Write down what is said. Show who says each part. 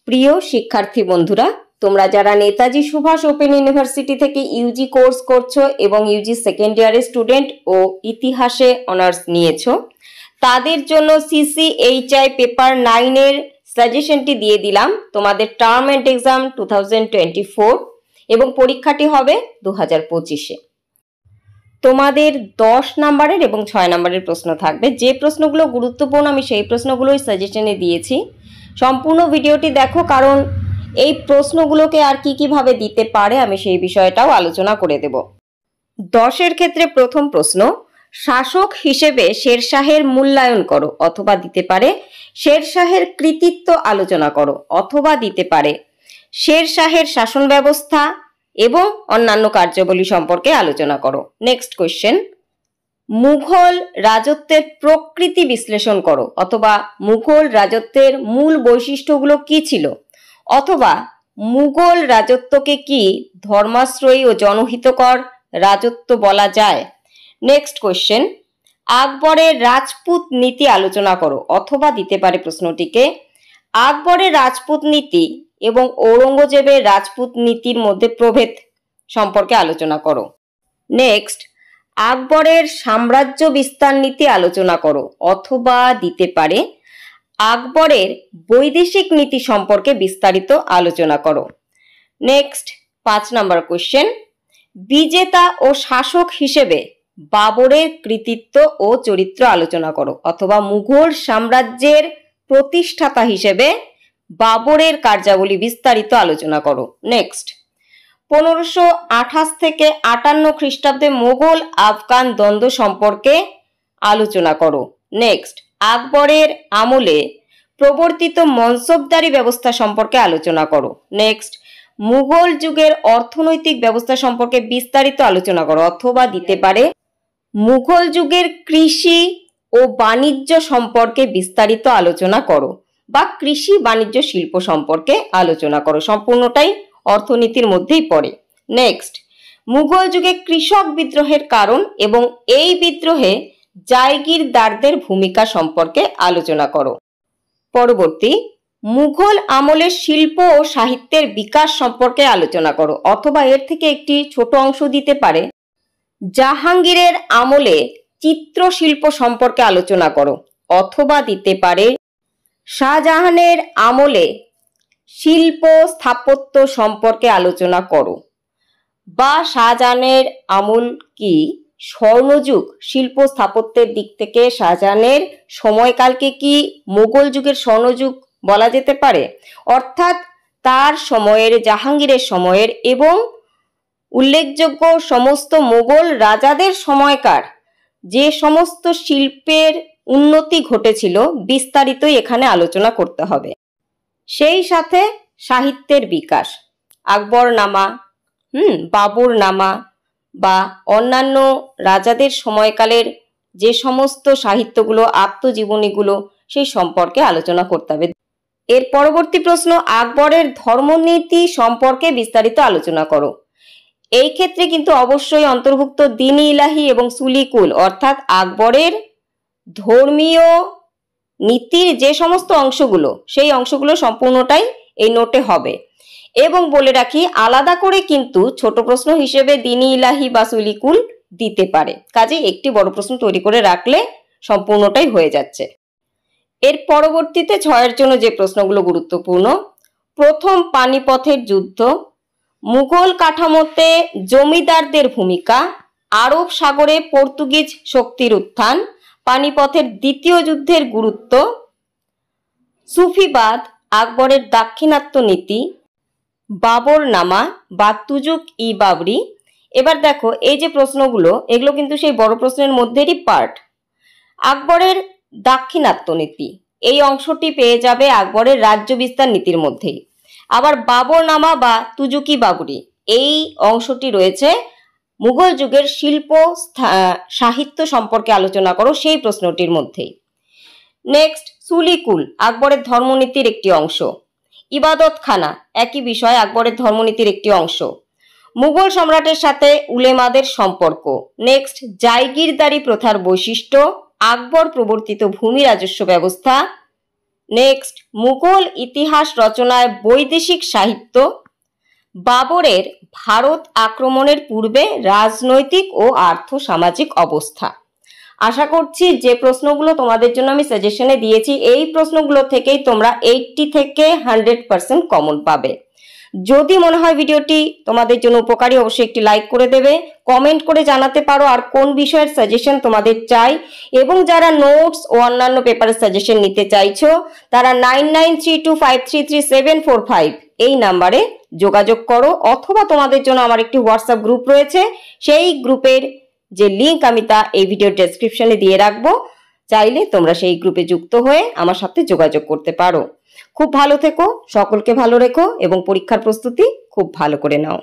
Speaker 1: প্রিয় শিক্ষার্থী বন্ধুরা, তোমরা যারা নেতাজি সুভাষ ওপেন ইউনিভার্সিটি থেকে ইউজি কোর্স করছো এবং ইউজি সেকেন্ড ইয়ারের স্টুডেন্ট ও ইতিহাসে অনার্স নিয়েছো, তাদের জন্য CCHI পেপার 9 এর সাজেশনটি দিয়ে দিলাম। তোমাদের টার্ম এন্ড এক্সাম 2024 এবং পরীক্ষাটি হবে 2025-এ। তোমাদের 10 নম্বরের এবং 6 নম্বরের প্রশ্ন থাকবে। যে প্রশ্নগুলো গুরুত্বপূর্ণ আমি সেই প্রশ্নগুলোই সাজেশনে দিয়েছি। সম্পূর্ণ ভিডিওটি দেখো, কারণ এই প্রশ্নগুলোকে আর কিভাবে দিতে পারে আমি সেই বিষয়টাও আলোচনা করে দেব। 10-এর ক্ষেত্রে প্রথম প্রশ্ন, শাসক হিসেবে শেরশাহের মূল্যায়ন করো, অথবা দিতে পারে শেরশাহের কৃতিত্ব আলোচনা করো, অথবা দিতে পারে শেরশাহের শাসন ব্যবস্থা এবং অন্যান্য কার্যাবলী সম্পর্কে আলোচনা করো। নেক্সট কোয়েশ্চেন, মুঘল রাজত্বের প্রকৃতি বিশ্লেষণ করো, অথবা মুঘল রাজত্বের মূল বৈশিষ্ট্যগুলো কি ছিল, অথবা মুঘল রাজত্বকে কি ধর্মাশ্রয়ী ও জনহিতকর রাজত্ব বলা যায়। নেক্সট কোয়েশ্চেন, আকবরের রাজপুত নীতি আলোচনা করো, অথবা দিতে পারে প্রশ্নটিকে আকবরের রাজপুত নীতি এবং ঔরঙ্গজেবের রাজপুত নীতির মধ্যে প্রভেদ সম্পর্কে আলোচনা করো। নেক্সট, আকবরের সাম্রাজ্য বিস্তার নীতি আলোচনা করো, অথবা দিতে পারে আকবরের বৈদেশিক নীতি সম্পর্কে বিস্তারিত আলোচনা করো। নেক্সট 5 নম্বর কোয়েশ্চেন, বিজেতা ও শাসক হিসেবে বাবরের কৃতিত্ব ও চরিত্র আলোচনা করো, অথবা মুঘল সাম্রাজ্যের প্রতিষ্ঠাতা হিসেবে বাবরের কার্যাবলী বিস্তারিত আলোচনা করো। নেক্সট, 1528 থেকে 58 খ্রিস্টাব্দে মোগল আফগান দ্বন্দ্ব সম্পর্কে আলোচনা করো। নেক্সট, আকবরের আমলে প্রবর্তিত মনসবদারি ব্যবস্থা সম্পর্কে আলোচনা করো। নেক্সট, মুঘল যুগের অর্থনৈতিক ব্যবস্থা সম্পর্কে বিস্তারিত আলোচনা করো, অথবা দিতে পারে মুঘল যুগের কৃষি ও বাণিজ্য সম্পর্কে বিস্তারিত আলোচনা করো, বা কৃষি বাণিজ্য শিল্প সম্পর্কে আলোচনা করো। সম্পূর্ণটাই অর্থনীতির মধ্যেই পড়ে। নেক্সট, মুঘল যুগে কৃষক বিদ্রোহের কারণ এবং এই বিদ্রোহে জায়গিরদারদের ভূমিকা সম্পর্কে আলোচনা করো। পরবর্তী, মুঘল আমলের শিল্প ও সাহিত্যের বিকাশ সম্পর্কে আলোচনা করো, অথবা এর থেকে একটি ছোট অংশ দিতে পারে জাহাঙ্গীরের আমলে চিত্রশিল্প সম্পর্কে আলোচনা করো, অথবা দিতে পারে শাহজাহানের আমলে শিল্প স্থাপত্য সম্পর্কে আলোচনা করো, বা শাহজাহানের আমল কি স্বর্ণযুগ শিল্প স্থাপত্যের দিক থেকে শাহজাহানের সময়কালকে কি মোগল যুগের স্বর্ণযুগ বলা যেতে পারে, অর্থাৎ তার সময়ের জাহাঙ্গীরের সময়ের এবং উল্লেখযোগ্য সমস্ত মোগল রাজাদের সময়কার যে সমস্ত শিল্পের উন্নতি ঘটেছিল বিস্তারিতই এখানে আলোচনা করতে হবে। সেই সাথে সাহিত্যের বিকাশ, আকবরনামা, বাবরনামা বা অন্যান্য রাজাদের সময়কালের যে সমস্ত সাহিত্যগুলো, আত্মজীবনীগুলো, সেই সম্পর্কে আলোচনা করতে হবে। এর পরবর্তী প্রশ্ন, আকবরের ধর্মনীতি সম্পর্কে বিস্তারিত আলোচনা করো। এই ক্ষেত্রে কিন্তু অবশ্যই অন্তর্ভুক্ত দ্বীন-ই ইলাহি এবং সুলি-কুল, অর্থাৎ আকবরের ধর্মীয় নীতির যে সমস্ত অংশগুলো, সেই অংশগুলো সম্পূর্ণটাই এই নোটে হবে। এবং বলে রাখি, আলাদা করে কিন্তু ছোট প্রশ্ন হিসেবে দ্বীন-ই ইলাহি বা সুলি-কুল দিতে পারে, কাজে একটি বড় প্রশ্ন তৈরি করে রাখলে সম্পূর্ণটাই হয়ে যাচ্ছে। এর পরবর্তীতে 6-এর জন্য যে প্রশ্নগুলো গুরুত্বপূর্ণ, প্রথম পানিপথের যুদ্ধ, মুঘল কাঠামোতে জমিদারদের ভূমিকা, আরব সাগরে পর্তুগিজ শক্তির উত্থান, পানিপথের দ্বিতীয় যুদ্ধের গুরুত্ব, সুফিবাদ, আকবরের দাক্ষিণাত্য নীতি, বাবরনামা বা তুজুক-ই বাবরি। এবার দেখো, এই যে প্রশ্নগুলো, এগুলো কিন্তু সেই বড় প্রশ্নের মধ্যেরই পার্ট। আকবরের দাক্ষিণাত্য নীতি, এই অংশটি পেয়ে যাবে আকবরের রাজ্য বিস্তার নীতির মধ্যেই। আবার বাবরনামা বা তুজুক-ই বাবরি, এই অংশটি রয়েছে মুঘল যুগের শিল্প সাহিত্য সম্পর্কে আলোচনা করো, সেই প্রশ্নটির মধ্যেই। নেক্সট, সুলি-কুল, আকবরের ধর্মনীতির একটি অংশ। ইবাদতখানা, একই বিষয়, আকবরের ধর্মনীতির একটি অংশ। মুঘল সম্রাটের সাথে উলেমাদের সম্পর্ক। নেক্সট, জায়গিরদারি প্রথার বৈশিষ্ট্য, আকবর প্রবর্তিত ভূমি রাজস্ব ব্যবস্থা, নেক্সট, মুঘল ইতিহাস রচনায় বৈদেশিক সাহিত্য। বাবরের ভারত আক্রমণের পূর্বে রাজনৈতিক ও আর্থ-সামাজিক অবস্থা। আশা করছি যে প্রশ্নগুলো তোমাদের জন্য আমি সাজেশনে দিয়েছি এই প্রশ্নগুলো থেকেই তোমরা 80 থেকে 100% কমন পাবে। যদি মনে হয় ভিডিওটি তোমাদের জন্য উপকারী, অবশ্যই একটি লাইক করে দেবে, কমেন্ট করে জানাতে পারো আর কোন বিষয়ের সাজেশন তোমাদের চাই। এবং যারা নোটস ও অন্যান্য পেপারের সাজেশন নিতে চাইছো তারা 9932533745 এই নাম্বারে যোগাযোগ করো, অথবা তোমাদের জন্য আমার একটি হোয়াটসঅ্যাপ গ্রুপ রয়েছে, সেই গ্রুপের যে লিংক আমি তা এই ভিডিওর ডেসক্রিপশনে দিয়ে রাখবো। চাইলে তোমরা সেই গ্রুপে যুক্ত হয়ে আমার সাথে যোগাযোগ করতে পারো। খুব ভালো থেকো, সকলকে ভালো রেখো এবং পরীক্ষার প্রস্তুতি খুব ভালো করে নাও।